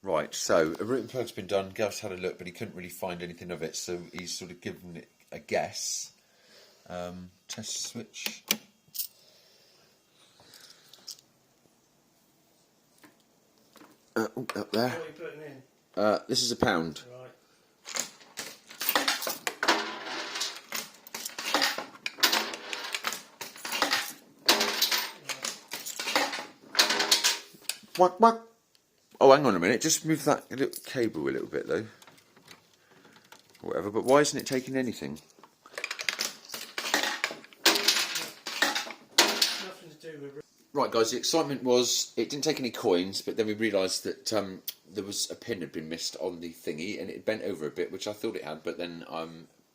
Right, so a routing plug's been done. Gav's had a look, but he couldn't really find anything of it, so he's sort of given it a guess. Test switch. Up there. What are you putting in? This is £1. Right. What? Oh, hang on a minute. Just move that little cable a little bit, though. Whatever. But why isn't it taking anything? Nothing to do with... Right, guys. The excitement was it didn't take any coins, but then we realised that there was a pin had been missed on the thingy, and it bent over a bit, which I thought it had, but then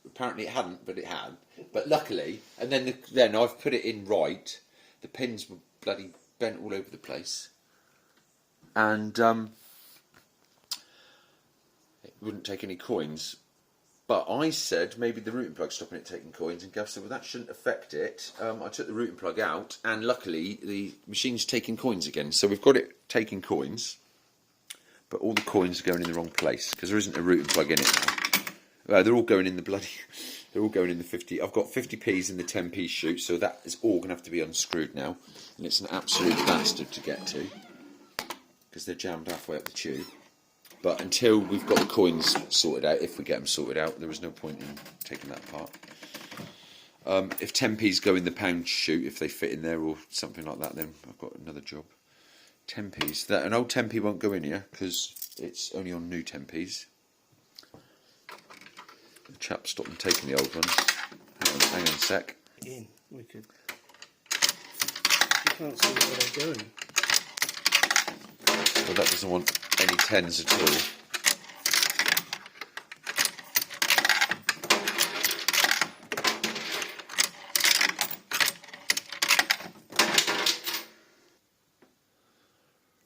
apparently it hadn't, but it had. But luckily, and then I've put it in right. The pins were bloody bent all over the place. And it wouldn't take any coins. But I said maybe the routing plug's stopping it taking coins, and Gav said, well, that shouldn't affect it. I took the routing plug out, and luckily the machine's taking coins again. So we've got it taking coins, but all the coins are going in the wrong place, because there isn't a routing plug in it now. They're all going in the bloody... They're all going in the 50... I've got 50p's in the 10p chute, so that is all going to have to be unscrewed now. And it's an absolute bastard to get to, because they're jammed halfway up the tube. But until we've got the coins sorted out, if we get them sorted out, there is no point in taking that apart. If 10p's go in the pound chute, if they fit in there or something like that, then I've got another job. 10p's. An old 10p won't go in here, because it's only on new 10p's. The chap stopped them taking the old ones. Hang on a sec. In. We could... You can't see where they're going. Well, that doesn't want any 10s at all.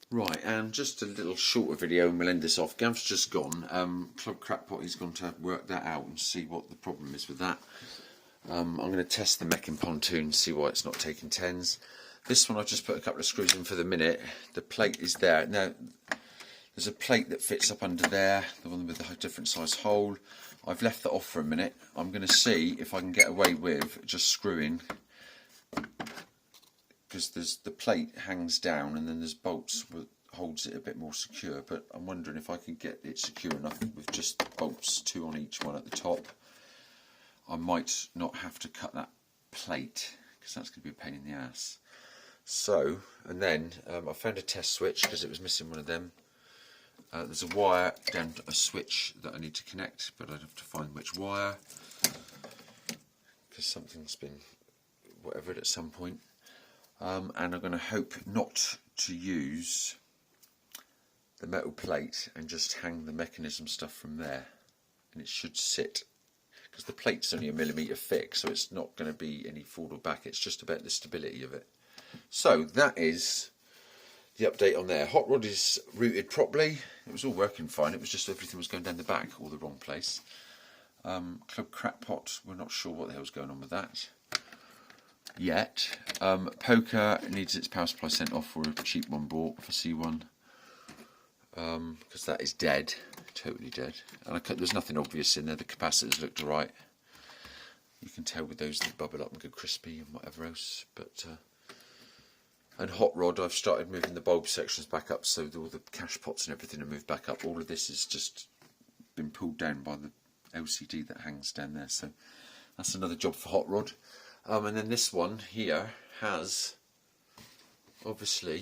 Right, and just a little shorter video and we'll end this off. Gav's just gone. Club Crackpot, he's gone to work that out and see what the problem is with that. I'm going to test the meching pontoon, see why it's not taking 10s. This one I've just put a couple of screws in for the minute. The plate is there. Now, there's a plate that fits up under there, the one with the different size hole. I've left that off for a minute. I'm going to see if I can get away with just screwing, because the plate hangs down and then there's bolts that holds it a bit more secure, but I'm wondering if I can get it secure enough with just bolts, 2 on each one at the top. I might not have to cut that plate, because that's going to be a pain in the ass. So, and then I found a test switch because it was missing one of them. There's a wire down a switch that I need to connect, but I'd have to find which wire, because something's been whatever at some point. And I'm going to hope not to use the metal plate and just hang the mechanism stuff from there, and it should sit, because the plate's only 1mm thick, so it's not going to be any forward or back. It's just about the stability of it. So that is the update on there. Hot rod is routed properly. It was all working fine. It was just everything was going down the back, or the wrong place. Club Crackpot, we're not sure what the hell's going on with that yet. Poker needs its power supply sent off for a cheap one bought for C1, because that is dead, totally dead. And there's nothing obvious in there. The capacitors looked alright. You can tell with those that bubble up and go crispy and whatever else. But and hot rod, I've started moving the bulb sections back up, so all the cash pots and everything are moved back up. All of this has just been pulled down by the LCD that hangs down there. So that's another job for hot rod. And then this one here has, obviously,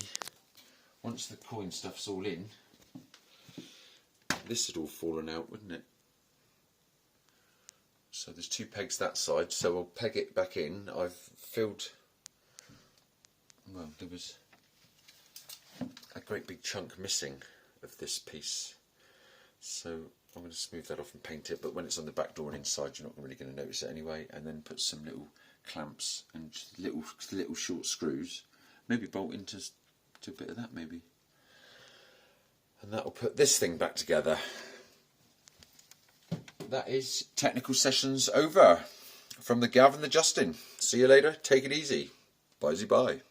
once the coin stuff's all in, this had all fallen out, wouldn't it? So there's 2 pegs that side, so I'll peg it back in. I've filled, well, there was a great big chunk missing of this piece, so I'm going to smooth that off and paint it, but when it's on the back door and inside you're not really going to notice it anyway. And then put some little clamps and little short screws, maybe bolt into a bit of that maybe, and that will put this thing back together. That is technical sessions over from the Gav and the Justin. See you later. Take it easy. Bye-bye.